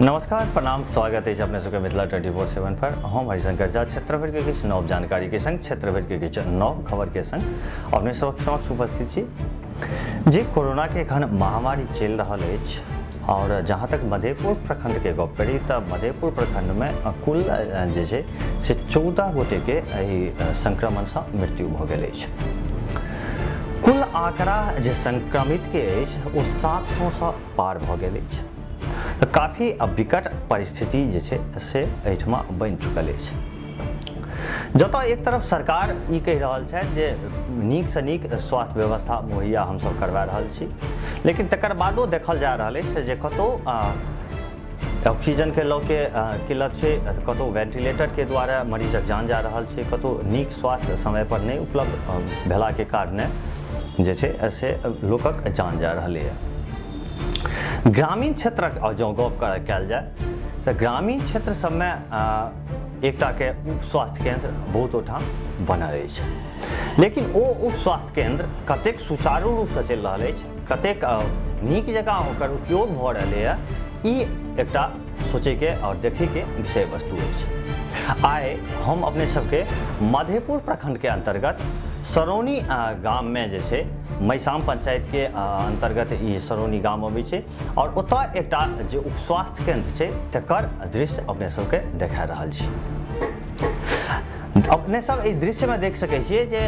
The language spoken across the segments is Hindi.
नमस्कार, प्रणाम, स्वागत है अपने सबके मिथिला 24/7 पर। हम हरिशंकर झा क्षेत्र भर के किछु नव जानकारी के संग, क्षेत्र भर के किछु नव खबर के संग अपने सब समक्ष उपस्थित छी। जे कोरोना के एखन महामारी चल रहा अछि और जहाँ तक मधेपुर प्रखंड के गप करी तो मधेपुर प्रखंड में कुल जे छै से 14 गोटे के संक्रमण से मृत्यु भ गेल अछि। कुल आंकड़ा जे संक्रमित के अछि ओ 700 से पार भ गेल अछि। तो काफी विकट परिस्थिति जे छै से एहिठमा बनि चुकल अछि। जतऽ एक तरफ सरकार ई कहि रहल छै जे नीक से नीक स्वास्थ्य व्यवस्था मुहैया हमसब करवा रहल छी, लेकिन तकर बादो देखल जा रहल अछि जे कतौ ऑक्सीजन के लऽ के किल्लत छै, कतौ वेंटिलेटर के द्वारा मरीजक जान जा रहल छै, कतौ नीक स्वास्थ्य समय पर नहीं उपलब्ध भेला के कारणे जे छै से लोकक जान जा रहलै है। ग्रामीण क्षेत्रक जँ गप कयल जाय तऽ ग्रामीण क्षेत्र सबमे एकटा के उप स्वास्थ्य केंद्र बहुत ओठाम बनल अछि, लेकिन ओ उप स्वास्थ्य केंद्र कतेक सुचारू रूपसँ चलि रहल अछि, कतेक नीक जकाँ ओकर उपयोग भऽ रहलै है, ई एकटा सोचैके और देखैके विषय वस्तु अछि। आइ हम अपने सबके मधेपुर प्रखंड के अंतर्गत सरौनी गाम में जे छै मैसाम पंचायत के अंतर्गत ई सरौनी गाम अबै छै और ओतऽ एकटा जे उप स्वास्थ्य केंद्र छै तकर दृश्य अपने सबके देखा रहल छी। अपने सब इस दृश्य में देख सकै छियै जे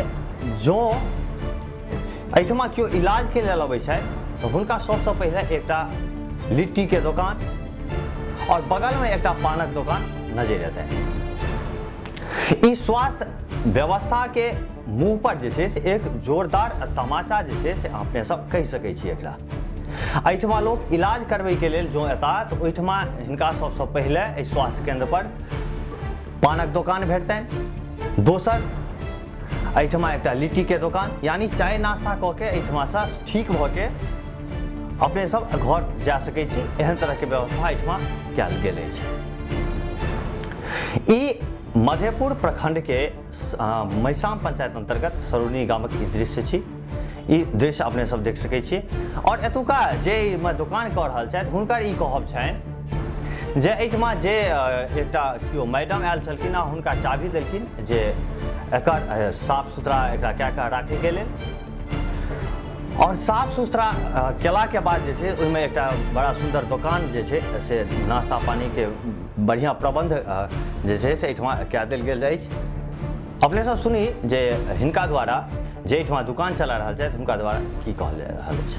जो एहिठमा केओ इलाज के लेल अबै छै तऽ हुनका सबसँ पहिले एकटा लिट्टी के दुकान और बगल में एकटा पानक दुकान नजर एतै। ई स्वास्थ्य व्यवस्था के मुंह पर जे छै से एक जोरदार तमाचा जे छै से अपने सब कहि सकै छी। एकरा एहिठमा लोक इलाज करबै के लेल जो एता तऽ ओहिठमा हिनका सबसँ पहिले एहि स्वास्थ्य केंद्र पर पानक दुकान भेटतनि, दोसर एहिठमा एकटा लिट्टी के दुकान, यानी चाय नाश्ता कऽ के एहिठमा से ठीक भऽ के अपने सब घर जा सकै छी, एहन तरह के व्यवस्था एहिठमा कयल गेल अछि। ई मधेपुर प्रखंड के मैसाम पंचायत अंतर्गत सरौनी गामक ई दृश्य छी। ई दृश्य अपने सब देख सकै छी और एतुका जे दुकान कऽ रहल छथि हुनकर ई कहब छनि जे एहिठमा जे एकटा केओ मैडम आयल छलखिन आ हुनका चाभी देलखिन जे एकर साफ सुथरा एकरा कए कऽ राखैके लेल, और साफ सुथरा केला के बाद जे छै ओहिमे एकटा बड़ा सुंदर दुकान जे छै से नाश्ता पानी के बढ़िया प्रबंध जे छै से एहिठमा कए देल गेल अछि। अपने सब सुनी जे हिनका द्वारा जे एहिठमा दुकान चला रहल छथि हुनका द्वारा की कहल जा रहल अछि।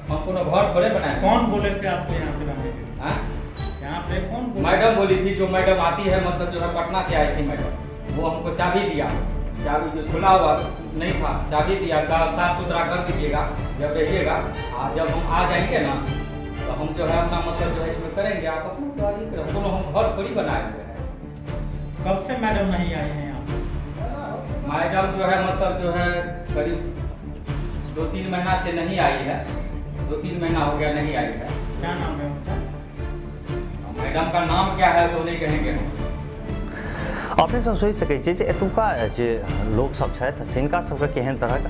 हम पूरा घर थोड़े बनाए। कौन बोले थे आपको यहाँ पे रहने के लिए? यहाँ पे कौन बोले? मैडम बोली थी, जो मैडम आती है, मतलब जो है पटना से आई थी मैडम, वो हमको चाबी दिया, चाबी जो खुला हुआ नहीं था, चाबी दिया, कहा साफ सुथरा कर दीजिएगा जब रहिएगा, जब हम आ जाएंगे ना तो हम जो है अपना मतलब जो है इसमें करेंगे, आप अपना जो है करें, दोनों हम घर थोड़ी बनाए हुए हैं। कब से मैडम नहीं आई हैं यहाँ? मैडम जो है मतलब जो है करीब 2-3 महीना से नहीं आई है, 2-3 महीना हो गया नहीं आई है। क्या नाम है उनका? मैडम का नाम क्या है तो नहीं कहेंगे हम। अपने सब सोचि सकै छियै जे एतुका जे लोक सब छथि तिनका सबके केहन तरहक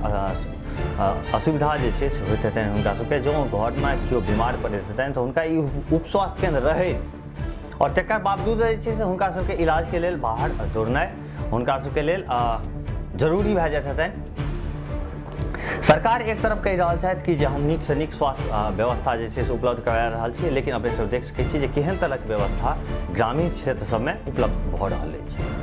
असुविधा जे छै से होइत हेतनि। हुनका सबके जो घरमे केओ बीमार पड़ैत हेतनि तऽ हुनका ई उप स्वास्थ्य केंद्र रहै और तकर बावजूद जे छै से हुनका सबके इलाज के लेल बाहर दौड़नाइ हुनका सबके लेल जरूरी भए जाइत हेतनि। सरकार एक तरफ कहि रहल छथि कि जे हम नीक से नीक स्वास्थ्य व्यवस्था जे छै से उपलब्ध करा रहल छी, लेकिन अपने सब देख सकै छी जे केहन तरहक व्यवस्था ग्रामीण क्षेत्र सबमे उपलब्ध भऽ रहल अछि।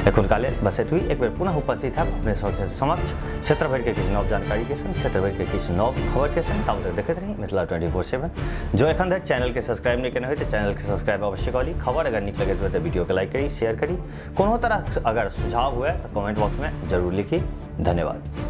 एखुनका लेल बस एतबी। एक बेर पुनः उपस्थित हैब अपने सबके समक्ष क्षेत्र भर के किछु नव जानकारी के संग, क्षेत्र भर के किछु नव खबर के संग। तब तक देखैत रही मिथिला 24/7। जो एखन धरि चैनल के सब्सक्राइब नहीं केने होइ तऽ चैनल के सब्सक्राइब अवश्य कऽ ली। खबर अगर नीक लगैत हो तऽ वीडियो के लाइक करी, शेयर करी। कोनो तरह अगर सुझाव हुए तऽ कमेंट बॉक्स में जरूर लिखी। धन्यवाद।